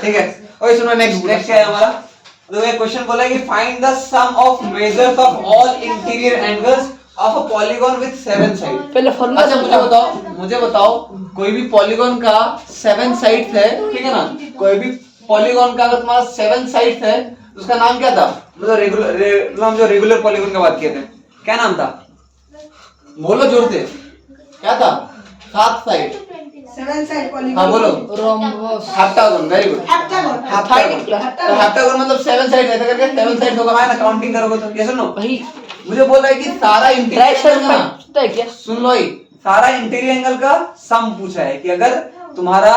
ठीक है। और सुनो नेक्स्ट क्या है हमारा, तो ये क्वेश्चन बोला है कि find the sum of measures of all interior angles of a polygon with 7 side. पहले फॉर्मूला अच्छा मुझे बताओ कोई भी पॉलीगॉन का 7 साइड्स है, ठीक है ना, कोई भी पॉलीगॉन का अगर तुम्हारा 7 साइड्स है तो उसका नाम क्या था, मतलब हम जो रेगुलर पॉलीगॉन की बात किए थे क्या नाम था, बोलो जोर से, क्या था, 7 साइड 7 साइड पॉलीगॉन। हाँ बोलो, rhombus, heptagon, very good, heptagon heptagon मतलब 7 साइड ऐसा करके 7 साइड होगा, है ना, काउंटिंग करोगे तो। ये सुनो भाई मुझे बोल रहा है कि सारा इंटीरियर एंगल का, पता है क्या, सुन लो ही, सारा इंटीरियर एंगल का सम पूछा है कि अगर तुम्हारा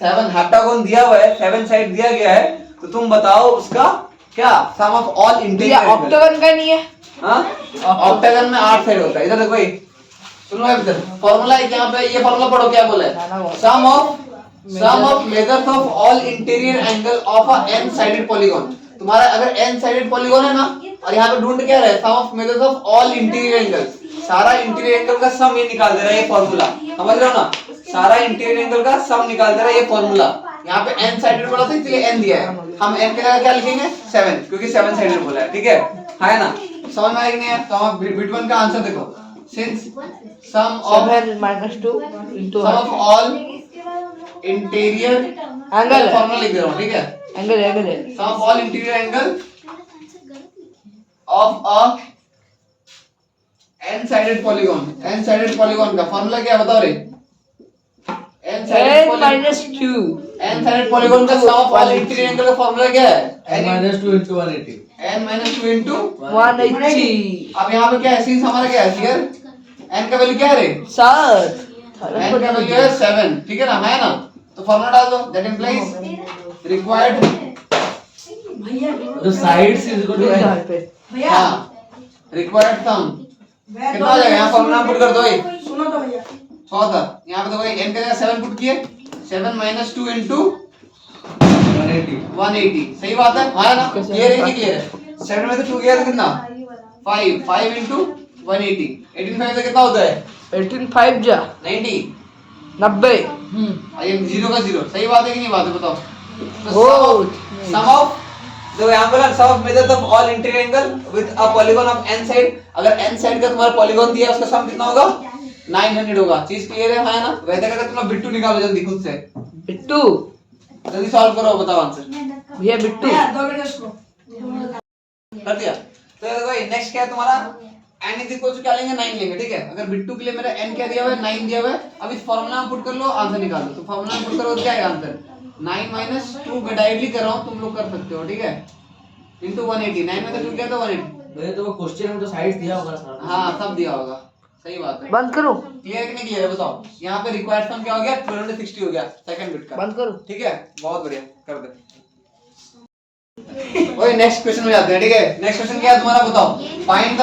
7 हेप्टागन दिया हुआ है, 7 साइड दिया गया है, तो तुम बताओ उसका क्या sum of all interior angle. Octagon का नहीं है, हाँ ऑक्टागन में 8 साइड होता है। इधर देखो भाई, सुनो इधर फॉर्मूला है यहाँ पे, ये फॉर्मूला पढ़ो क्या बोला है, sum of measures of all interior angle of a N sided polygon. तुम्हारा अगर एन साइडेड पॉलीगॉन है ना, और यहाँ पे ढूंढ क्या रहे, sum of measures of all interior angles, सारा इंटीरियर एंगल का सम ये निकाल दे रहा है ये फॉर्मूला, समझ रहे हो ना, सारा इंटीरियर एंगल का सम निकाल दे रहा है ये फॉर्मूला। यहाँ पे एन साइडेड बोला था इसलिए एन दिया है, हम एन के जगह क्या लिखेंगे 7, क्योंकि 7 साइडेड बोला है, ठीक है ना, समझ में आया कि नहीं है। तो हम बिट 1 का आंसर देखो, since sum of 7 - 2 into sum of all interior angle formula लिख दे रहा हूँ, ठीक है, एंगल है, sum of all interior angle of a N sided polygon का फॉर्मूला क्या है बताओ रे, n - 2 एन साइडेड पॉलीगॉन का सम ऑफ ऑल इंटीरियर एंगल का फॉर्मूला क्या है, n - 2 into 180 n - 2 into 180 अब यहाँ पे क्या है, सिंस हमारा क्या है हियर n का वैल्यू क्या है रे, 7 n का वैल्यू है 7, ठीक है ना, तो फॉर्मूला डाल दो, दैट इंप्लाइज रिक्वायर्ड तो sides is equal to n भैया हाँ रिक्वायर्ड सम कितना आ जाएगा, यहाँ फॉर्मूला पुट कर दो ये सुनो तो भैया 6 था, यहाँ पे देखो n का जगह 7 पुट किए, 7 - 2 into 180 सही बात है, हाँ ना, क्लियर है कि क्लियर है, 7 में से 2 गया तो कितना 5 into 180, 18 5 से कितना होता है 18 5 जा 90, 90 ये 0 का 0, सही बात है कि नहीं बात है बताओ। Oh, सम ऑफ जो यहाँ बोला sum of measures of all interior angle with a polygon of n side, अगर n साइड का तुम्हारा पॉलीगॉन दिया है उसका सम कितना होगा 900 होगा, चीज क्लियर है ना। वैसे करके तुम लोग बिट्टू निकालो जल्दी खुद से, बिट्टू जल्दी सॉल्व करो, बताओ आंसर भैया बिट्टू भैया 2 मिनट उसको कर दिया। तो ये देखो नेक्स्ट क्या है तुम्हारा, n इज इक्वल टू क्या लेंगे 9 लेंगे, ठीक है। अगर बिट्टू के लिए मेरा n क्या दिया हुआ है 9 दिया हुआ है, अब इस फार्मूला में पुट कर लो, आंसर निकाल दो। तो फार्मूला में पुट करो तो क्या आएगा आंसर 9 - 2 डायरेक्टली कर रहा हूं, तुम लोग कर सकते हो, ठीक है, into 180, 9 में से 2 क्या था 180, तो वो क्वेश्चन में तो साइड्स दिया होगा सारा, हाँ सब दिया होगा, सही बात है। बंद करो, क्लियर कि नहीं क्लियर है बताओ। यहाँ पे रिक्वायर्ड सम क्या हो गया 1260 हो गया सेकंड बिट का, बंद करो, ठीक है, बहुत बढ़िया कर दे। ओए नेक्स्ट क्वेश्चन में जाते हैं, ठीक है। नेक्स्ट क्वेश्चन क्या है तुम्हारा बताओ, find the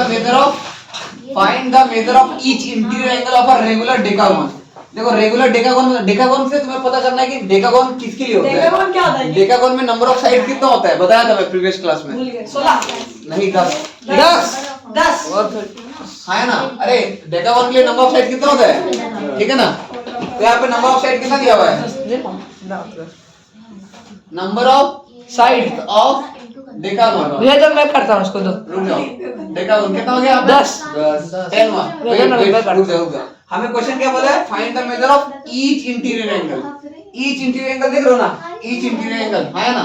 measure of each interior angle of a regular decagon. देखो रेगुलर डेकागोन से तुम्हें पता करना है कि डेकागोन किसके लिए होता है। डेकागोन क्या होता है? डेकागोन में नंबर ऑफ साइड कितना होता है बताया था मैं प्रीवियस क्लास में, भूल गए 16 नहीं 10 10 और हाँ है ना। अरे डेकागोन के लिए नंबर ऑफ साइड कितना होता है, ठीक है ना। तो यहाँ पे नंबर ऑफ साइड कितना दिया हुआ है, नंबर ऑफ साइड ऑफ डेकागोन। भैया जब मैं करता हूँ उसको, दो रुक जाओ, डेकागोन कितना हो गया 10 10 रुक जाओ। हमें क्वेश्चन क्या बोला है, find the measure of each interior angle. Each interior angle देख रहे हो ना, ईच इंटीरियर एंगल है ना।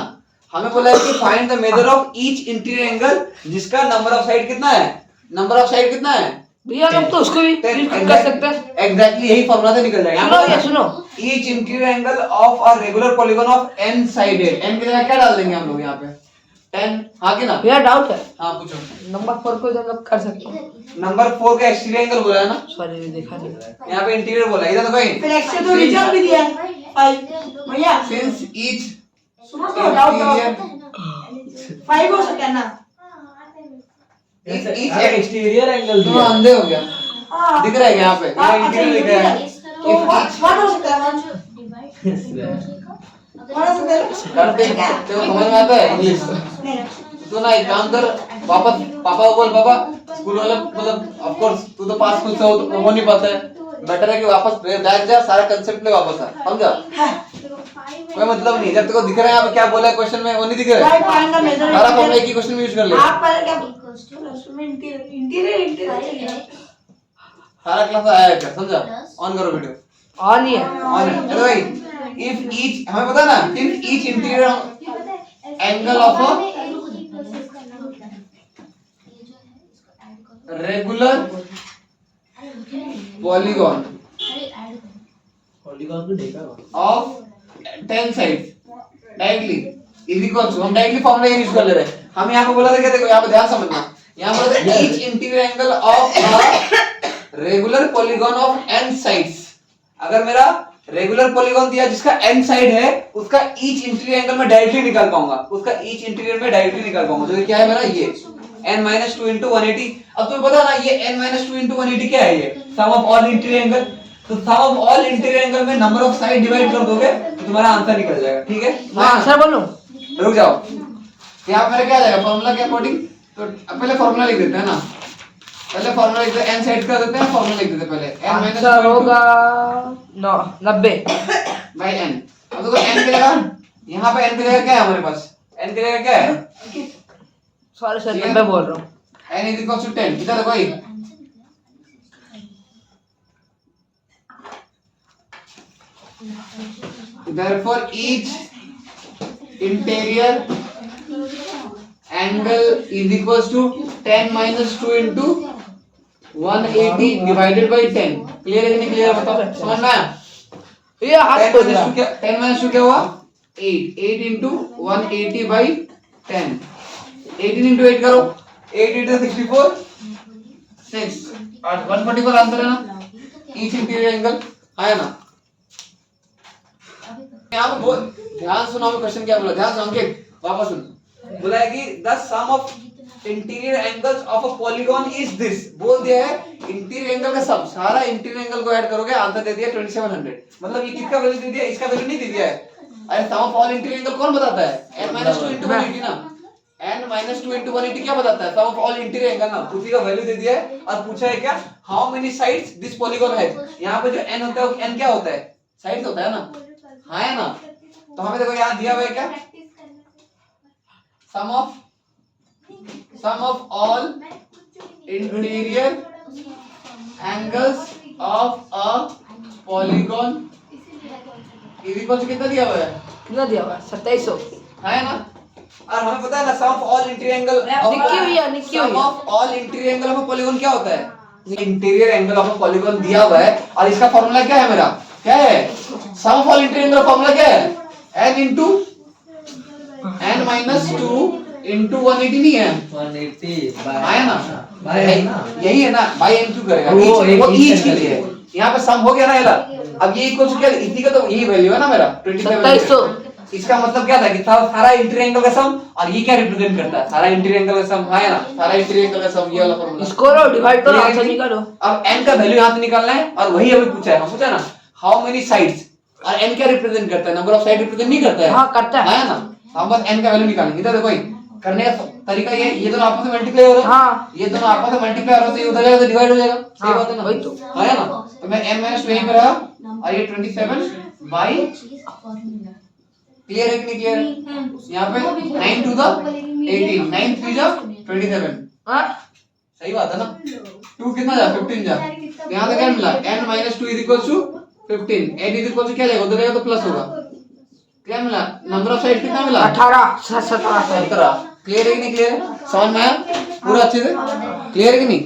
हमें बोला है कि find the measure of each interior angle जिसका नंबर ऑफ साइड कितना है, नंबर ऑफ साइड कितना है भैया, हम तो उसको भी कर सकते हैं। एग्जैक्टली यही फॉर्मूला से निकल जाएगा। सुनो ये सुनो, each interior angle of a regular polygon of n sided, n की जगह क्या डाल देंगे हम लोग यहाँ पे 10, हाँ कि ना। भैया डाउट है, हाँ पूछो। नंबर 4 को हम लोग कर सकते हैं। नंबर 4 का एक्सटीरियर एंगल बोला है ना, सॉरी देखा नहीं, यहाँ पे इंटीरियर बोला है, इधर तो भाई फिर x से तो रिजल्ट भी दिया है 5 भैया सिंस ईच सुनो तो डाउट 5 हो सकता है ना। ईच एक्सटीरियर एंगल तुम अंधे हो गया, हाँ दिख रहा है यहाँ पे इंटीरियर लिखा है। तो 1 हो सकता है 1 हो सकता करते तो समझ में आता है इंग्लिश। है। तो ना एक काम कर, वापस पापा को बोल, पापा स्कूल वाले मतलब ऑफ कोर्स तू तो पास खुद से हो नहीं पाता है, बेटर है कि वापस बैठ जा, सारा कंसेप्ट ले वापस आ, समझा। कोई मतलब नहीं, जब तक दिख रहा है यहाँ पे क्या बोला है क्वेश्चन में वो नहीं दिख रहा है। फाइंड द मेजर सारा फॉर्मूला एक ही क्वेश्चन में यूज कर ले। आप पहले क्या उसमें इंटीरियर सारा क्लास आया है क्या, समझा? ऑन करो वीडियो, ऑन ही है। ऑन है। चलो भाई, इफ ईच, हमें पता ना, if each interior angle of a regular polygon polygon को देखा हुआ। of 10 sides directly is equal to, हम डायरेक्टली फॉर्मूला यूज कर ले रहे हैं। हम यहाँ पे बोला था क्या, देखो यहाँ पे ध्यान समझना, यहाँ पर बोला था each interior angle of a regular polygon of n sides। अगर मेरा रेगुलर पॉलीगॉन दिया जिसका n साइड है, उसका each interior angle में डायरेक्टली निकाल पाऊंगा, उसका each interior में डायरेक्टली निकाल पाऊंगा। जो क्या है मेरा ये n-2 into 180। अब तुम्हें पता ना ये n-2 into 180 क्या है, ये सम ऑफ ऑल इंटीरियर एंगल। तो सम ऑफ ऑल इंटीरियर एंगल में नंबर ऑफ साइड डिवाइड कर दोगे तो तुम्हारा आंसर निकल जाएगा। ठीक है, मैं आंसर बोलूं? रुक जाओ, यहाँ मेरा क्या आ जाएगा फॉर्मूला के अकॉर्डिंग। तो पहले फॉर्मूला लिख देते हैं ना, पहले फॉर्मूला लिख देते हैं, n साइड कर देते हैं, फॉर्मूला लिख देते हैं पहले आंसर होगा 90 बाय n। अब देखो n की जगह, यहाँ पे n की जगह क्या है हमारे पास, n की जगह क्या है, सॉरी सर 90 बोल रहा हूँ। n is equal to 10। इधर देखो भाई, therefore each interior angle is equals to 10 minus 2 into 180 divided by 10। Clear है कि नहीं क्लियर है, बताओ, समझ में आया? ये हाथ खोल रहा 10 minus 2 क्या हुआ, 8 into 180 by 10। 18 into 8 करो, 8 into 64 6 और 144 आंसर है ना। each interior angle है ना। यहाँ पे बहुत ध्यान सुनो, क्वेश्चन क्या बोला, ध्यान सुनो अंकित, वापस सुन। बोला है कि the sum of interior angles of a polygon is this. बोल दिया है इंटीरियर एंगल का सम, सारा इंटीरियर एंगल को ऐड करोगे, आंसर दे दिया 2700। मतलब ये किसका वैल्यू दे दिया, इसका वैल्यू नहीं दे दिया है। अरे सम ऑफ ऑल इंटीरियर एंगल कौन बताता है, n-2 into 180 ना, n-2 into 180 क्या बताता है, sum of all interior angle ना, उसी का वैल्यू दे दिया है। और पूछा है क्या, how many sides this polygon है। यहाँ पे जो n होता है वो n क्या होता है, साइड्स होता है ना, हाँ है ना। तो हमें देखो यहाँ दिया हुआ है क्या, sum of all interior angles of a polygon is equal to कितना दिया हुआ है, कितना दिया हुआ है 2700। है ना। और हमें पता है ना sum of all interior angle निक्की हुई है, निक्की हुई सम है। Of all interior angle of a polygon क्या होता है, interior angle of a polygon दिया हुआ है। और इसका फार्मूला क्या है मेरा, क्या है, sum of all interior angle formula क्या है, n into n-2 into 180 नहीं है, 180 है ना, बाय ना, यही है ना, बाय n क्यों करेगा, वो वो each each के लिए है। यहाँ पे सम हो गया ना यार। अब ये इक्वल टू क्या, इतनी का तो यही वैल्यू है ना मेरा 2700। इसका मतलब क्या था कि सारा इंटीरियर एंगल का सम, और ये क्या रिप्रेजेंट करता है, सारा इंटीरियर एंगल का सम, है ना, सारा इंटीरियर एंगल का सम, ये वाला फार्मूला। इसको रो डिवाइड करो, आंसर निकालो। अब n का वैल्यू यहाँ से निकालना है, और वही हमें पूछा है, हम पूछा ना हाउ मेनी साइड्स, और n क्या रिप्रेजेंट करता है, नंबर ऑफ साइड रिप्रेजेंट नहीं करता है, हाँ करता है ना। हम बस n का वैल्यू निकालेंगे। इधर देखो करने का तरीका ये दोनों आपस में मल्टीप्लाई हो रहे हैं, हाँ ये दोनों आपस में मल्टीप्लाई हो रहे हैं, तो ये उधर जाएगा तो डिवाइड हो जाएगा। सही हाँ, बात है ना, वही तो। है ना। तो मैं n-2 यहीं पे रहा, और ये 27 बाई, क्लियर है कि नहीं क्लियर है। यहाँ पे 9 to the 18, 9 3 जा 27, हाँ सही बात है ना। 2 कितना जा 15 जा, तो यहाँ पे क्या मिला, n-2 is equal to 15, n is equal to क्या जाएगा, उधर जाएगा तो प्लस होगा। क्या मिला, नंबर ऑफ साइड कितना मिला, 18 17। क्लियर है कि नहीं क्लियर है, समझ में आया पूरा अच्छे से, क्लियर है कि नहीं।